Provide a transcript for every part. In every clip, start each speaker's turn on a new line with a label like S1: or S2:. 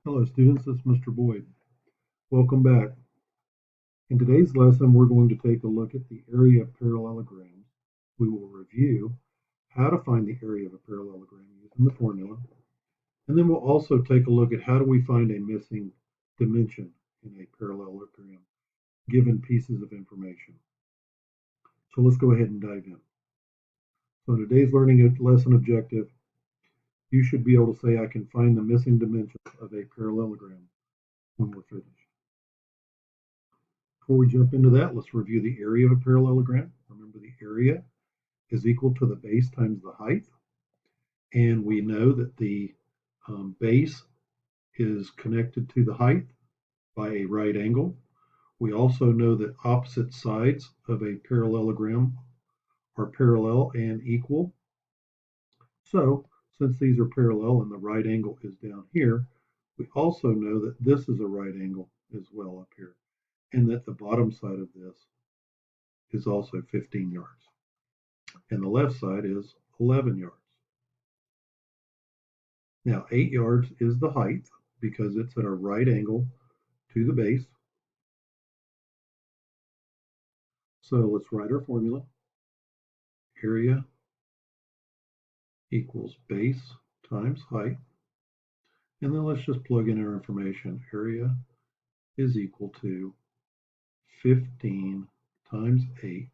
S1: Hello students, this is Mr. Boyd. Welcome back. In today's lesson, we're going to take a look at the area of parallelograms. We will review how to find the area of a parallelogram using the formula, and then we'll also take a look at how do we find a missing dimension in a parallelogram given pieces of information. So let's go ahead and dive in. So today's learning lesson objective, you should be able to say I can find the missing dimensions of a parallelogram when we're finished. Before we jump into that, let's review the area of a parallelogram. Remember, the area is equal to the base times the height. And we know that the base is connected to the height by a right angle. We also know that opposite sides of a parallelogram are parallel and equal. So, since these are parallel and the right angle is down here, we also know that this is a right angle as well up here, and that the bottom side of this is also 15 yards. And the left side is 11 yards. Now 8 yards is the height because it's at a right angle to the base. So let's write our formula. Area equals base times height. And then let's just plug in our information. Area is equal to 15 times 8,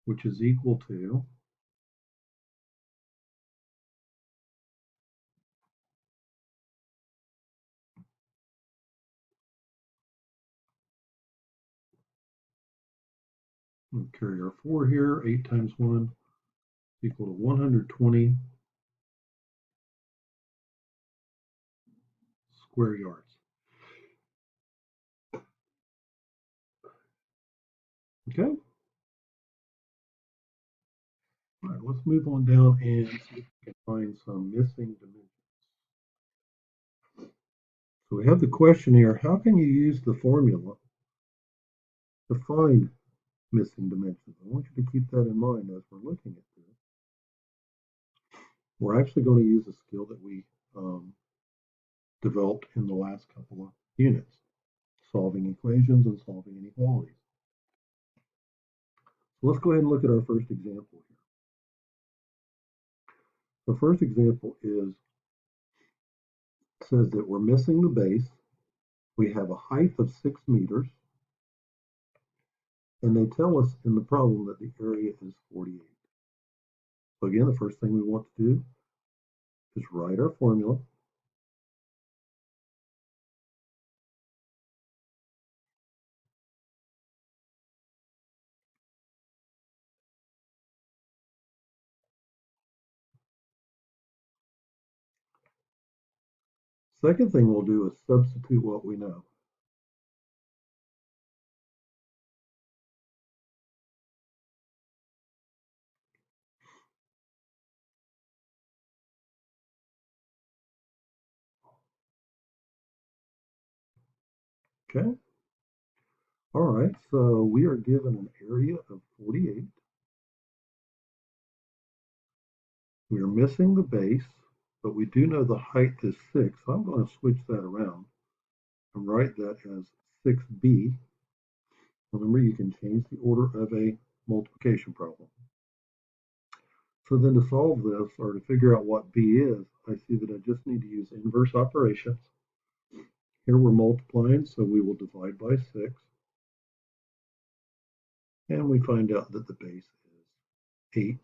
S1: which is equal to 4 here, 8 times 1 equal to 120 square yards. Okay? All right, let's move on down and see if we can find some missing dimensions. So we have the question here, how can you use the formula to find missing dimensions? I want you to keep that in mind as we're looking at this. We're actually going to use a skill that we developed in the last couple of units, solving equations and solving inequalities. So let's go ahead and look at our first example here. The first example says that we're missing the base. We have a height of 6 meters, and they tell us in the problem that the area is 48. So again, the first thing we want to do is write our formula. Second thing we'll do is substitute what we know. Okay. All right, so we are given an area of 48. We are missing the base, but we do know the height is 6. So I'm going to switch that around and write that as 6b. Remember, you can change the order of a multiplication problem. So then to solve this, or to figure out what b is, I see that I just need to use inverse operations. Here we're multiplying, so we will divide by 6. And we find out that the base is 8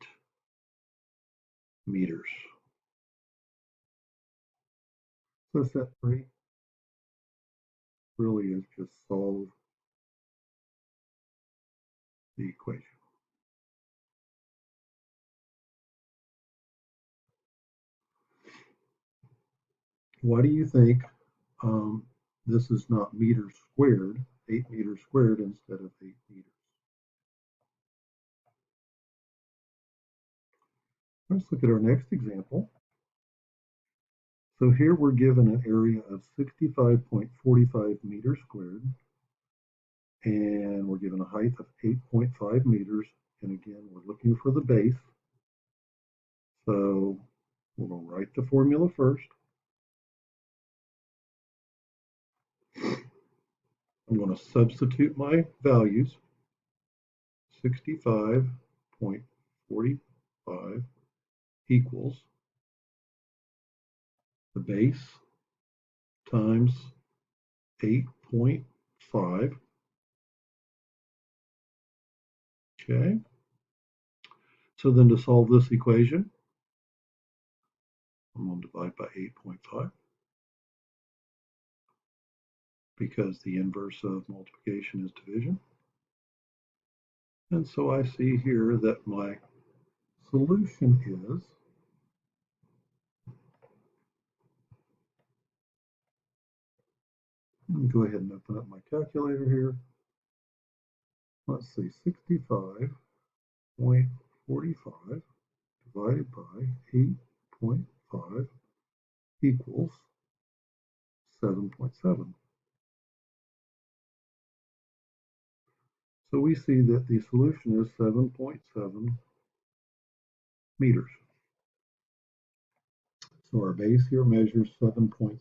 S1: meters. So step 3 really is just solve the equation. Why do you think this is not meters squared, 8 meters squared instead of 8 meters? Let's look at our next example. So here we're given an area of 65.45 meters squared, and we're given a height of 8.5 meters. And again, we're looking for the base. So we're going to write the formula first. I'm going to substitute my values. 65.45 equals the base times 8.5. Okay. So then to solve this equation, I'm going to divide by 8.5 because the inverse of multiplication is division. And so I see here that my solution is let me go ahead and open up my calculator here. Let's see, 65.45 divided by 8.5 equals 7.7. So we see that the solution is 7.7 meters. So our base here measures 7.7